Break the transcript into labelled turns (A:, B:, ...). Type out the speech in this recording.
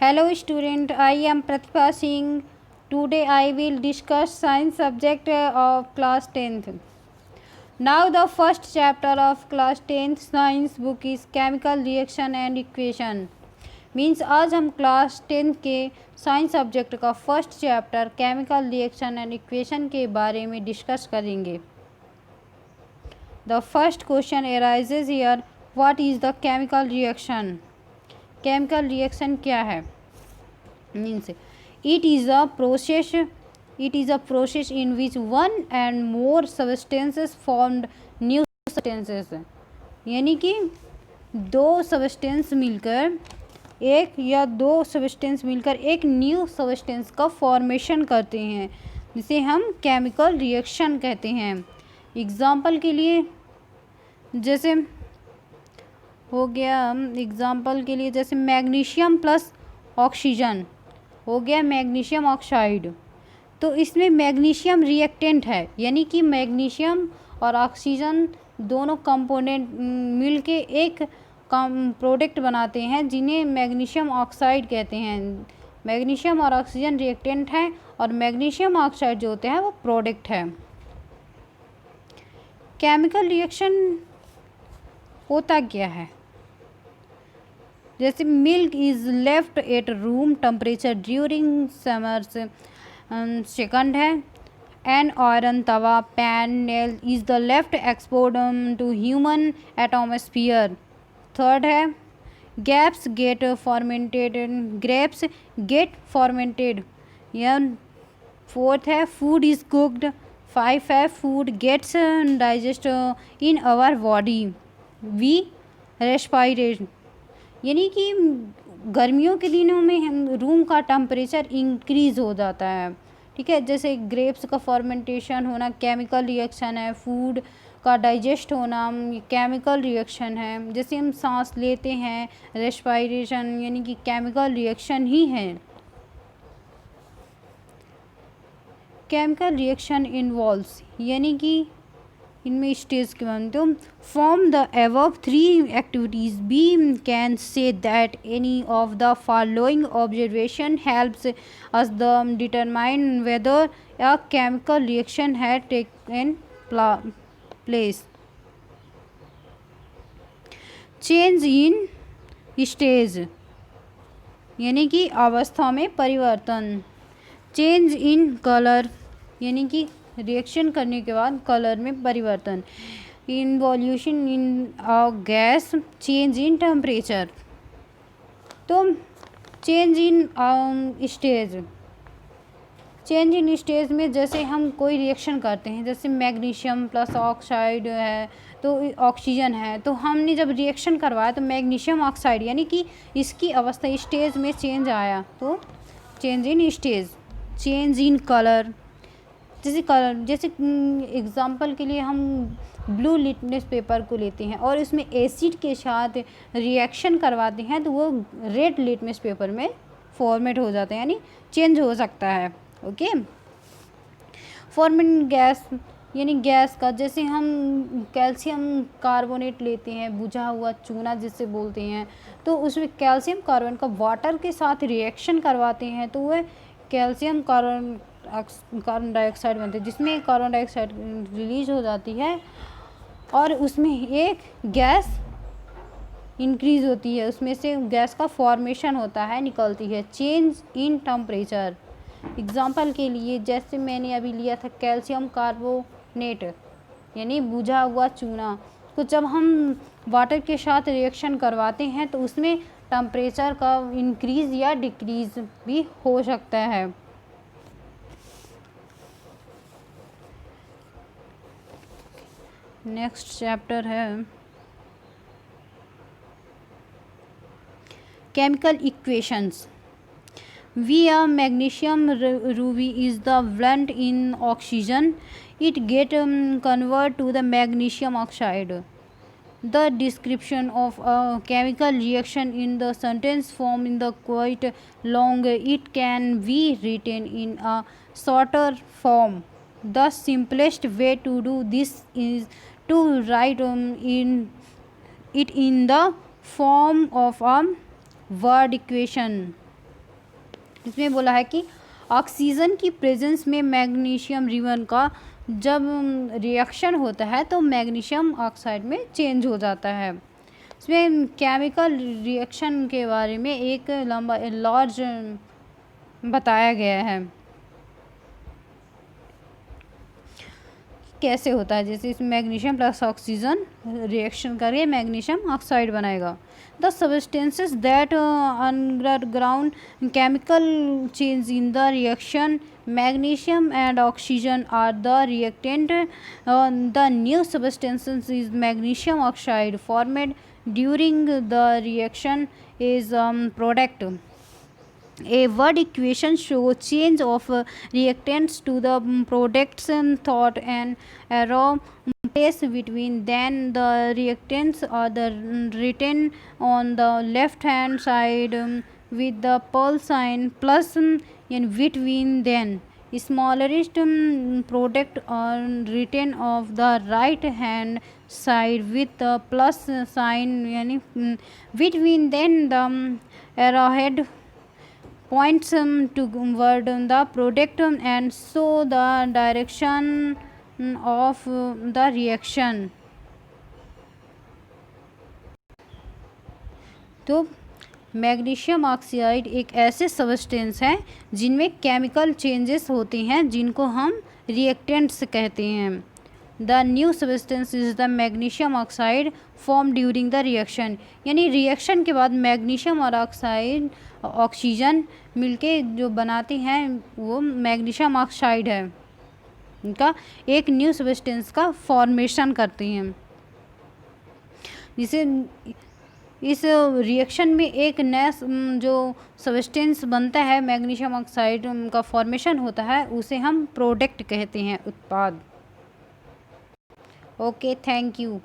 A: Hello student, I am Pratibha Singh. Today I will discuss science subject of class 10th. Now the first chapter of class 10th science book is chemical reaction and equation. Means आज हम class 10th के science subject का first chapter chemical reaction and equation के बारे में discuss करेंगे. The first question arises here, what is the chemical reaction. Chemical reaction क्या है. Means it is a process in which one and more substances formed new substances. यानी कि दो substance मिलकर एक या दो सब्सटेंस मिलकर एक न्यू सब्सटेंस का फॉर्मेशन करते हैं, जिसे हम केमिकल रिएक्शन कहते हैं. एग्जाम्पल के लिए जैसे हो गया, एग्जाम्पल के लिए जैसे मैग्नीशियम प्लस ऑक्सीजन हो गया मैग्नीशियम ऑक्साइड. तो इसमें मैग्नीशियम रिएक्टेंट है, यानी कि मैग्नीशियम और ऑक्सीजन दोनों कंपोनेंट मिलके एक प्रोडक्ट बनाते हैं, जिन्हें मैग्नीशियम ऑक्साइड कहते हैं. मैग्नीशियम और ऑक्सीजन रिएक्टेंट है और मैग्नीशियम ऑक्साइड जो होते हैं वो प्रोडक्ट है. केमिकल रिएक्शन होता क्या है. जैसे milk is left at room temperature during summers. Second है an iron tawa pan nail is the left export to human atmosphere. Third है ग्रेप्स गेट फॉर्मेंटेड. या फोर्थ है फूड इज़ कुक्ड. फाइव है food gets digest in our body. We respirate. यानी कि गर्मियों के दिनों में हम रूम का टेम्परेचर इंक्रीज़ हो जाता है. ठीक है, जैसे ग्रेप्स का फॉर्मेंटेशन होना केमिकल रिएक्शन है. फूड का डाइजेस्ट होना केमिकल रिएक्शन है. जैसे हम सांस लेते हैं रेस्पायरेशन, यानी कि केमिकल रिएक्शन ही है. केमिकल रिएक्शन इन्वॉल्व्स, यानी कि इनमें स्टेज के बनते हो. From the above three activities we can say that any of the following observation helps us the determine whether a chemical reaction had taken place. Change in stage, यानी कि अवस्था में परिवर्तन. चेंज इन कलर, यानी कि reaction करने के बाद कलर में परिवर्तन. Evolution in a gas. Change in temperature. तो change in stage, change in stage में जैसे हम कोई रिएक्शन करते हैं, जैसे मैग्नीशियम प्लस ऑक्साइड है तो ऑक्सीजन है, तो हमने जब रिएक्शन करवाया तो मैग्नीशियम ऑक्साइड यानी कि इसकी अवस्था स्टेज में चेंज आया, तो change in stage. Change in colour, जैसे एग्जांपल के लिए हम ब्लू लिटमस पेपर को लेते हैं और उसमें एसिड के साथ रिएक्शन करवाते हैं तो वो रेड लिटमस पेपर में फॉर्मेट हो जाता है, यानी चेंज हो सकता है. ओके. फॉर्मेट गैस, यानी गैस का, जैसे हम कैल्शियम कार्बोनेट लेते हैं बुझा हुआ चूना जिससे बोलते हैं, तो उसमें कैल्शियम कार्बोनेट का वाटर के साथ रिएक्शन करवाते हैं तो वह कैल्शियम कार्बन डाइऑक्साइड बनते हैं, जिसमें कार्बन डाइऑक्साइड रिलीज हो जाती है और उसमें एक गैस इंक्रीज़ होती है, उसमें से गैस का फॉर्मेशन होता है, निकलती है. Change in temperature. एग्जांपल के लिए जैसे मैंने अभी लिया था कैल्शियम कार्बोनेट यानी बुझा हुआ चूना, तो जब हम वाटर के साथ रिएक्शन करवाते हैं तो उसमें टेम्परेचर का इंक्रीज़ या डिक्रीज़ भी हो सकता है. नेक्स्ट चैप्टर है chemical equations. Via magnesium ruby is the blend in oxygen. It get convert to the magnesium oxide. The description of a chemical reaction in the sentence form in the quite long. It can be written in a shorter form. The simplest way to do this is to write it in the form of a word equation. इसमें बोला है कि oxygen की presence में magnesium रिवन का जब reaction होता है तो मैग्नीशियम ऑक्साइड में चेंज हो जाता है। इसमें केमिकल रिएक्शन के बारे में एक लंबा लार्ज बताया गया है, कैसे होता है। जैसे इसमें मैग्नीशियम प्लस ऑक्सीजन रिएक्शन करके मैग्नीशियम ऑक्साइड बनाएगा। The substances that underground chemical change in the reaction magnesium and oxygen are the reactant. The new substances is magnesium oxide formed during the reaction is product. A word equation shows change of reactants to the products thought an arrow place between then the reactants are the written on the left hand side with the plus sign plus in between then. Smallest product are written of the right hand side with the plus sign यानी between then the arrowhead points toward the product and show the direction of the reaction। तो magnesium oxide एक ऐसे substance है जिनमें chemical changes होते हैं जिनको हम रिएक्टेंट्स कहते हैं। The new substance is the magnesium oxide form during the reaction, यानी रिएक्शन के बाद मैग्नीशियम और ऑक्साइड ऑक्सीजन मिलके जो बनाते हैं वो मैग्नीशियम ऑक्साइड है, इनका एक न्यू सब्सटेंस का फॉर्मेशन करते हैं। जिसे इस रिएक्शन में एक नया जो सब्सटेंस बनता है मैग्नीशियम ऑक्साइड का फॉर्मेशन होता है उसे हम प्रोडक्ट कहते हैं, उत्पाद। Okay, thank you.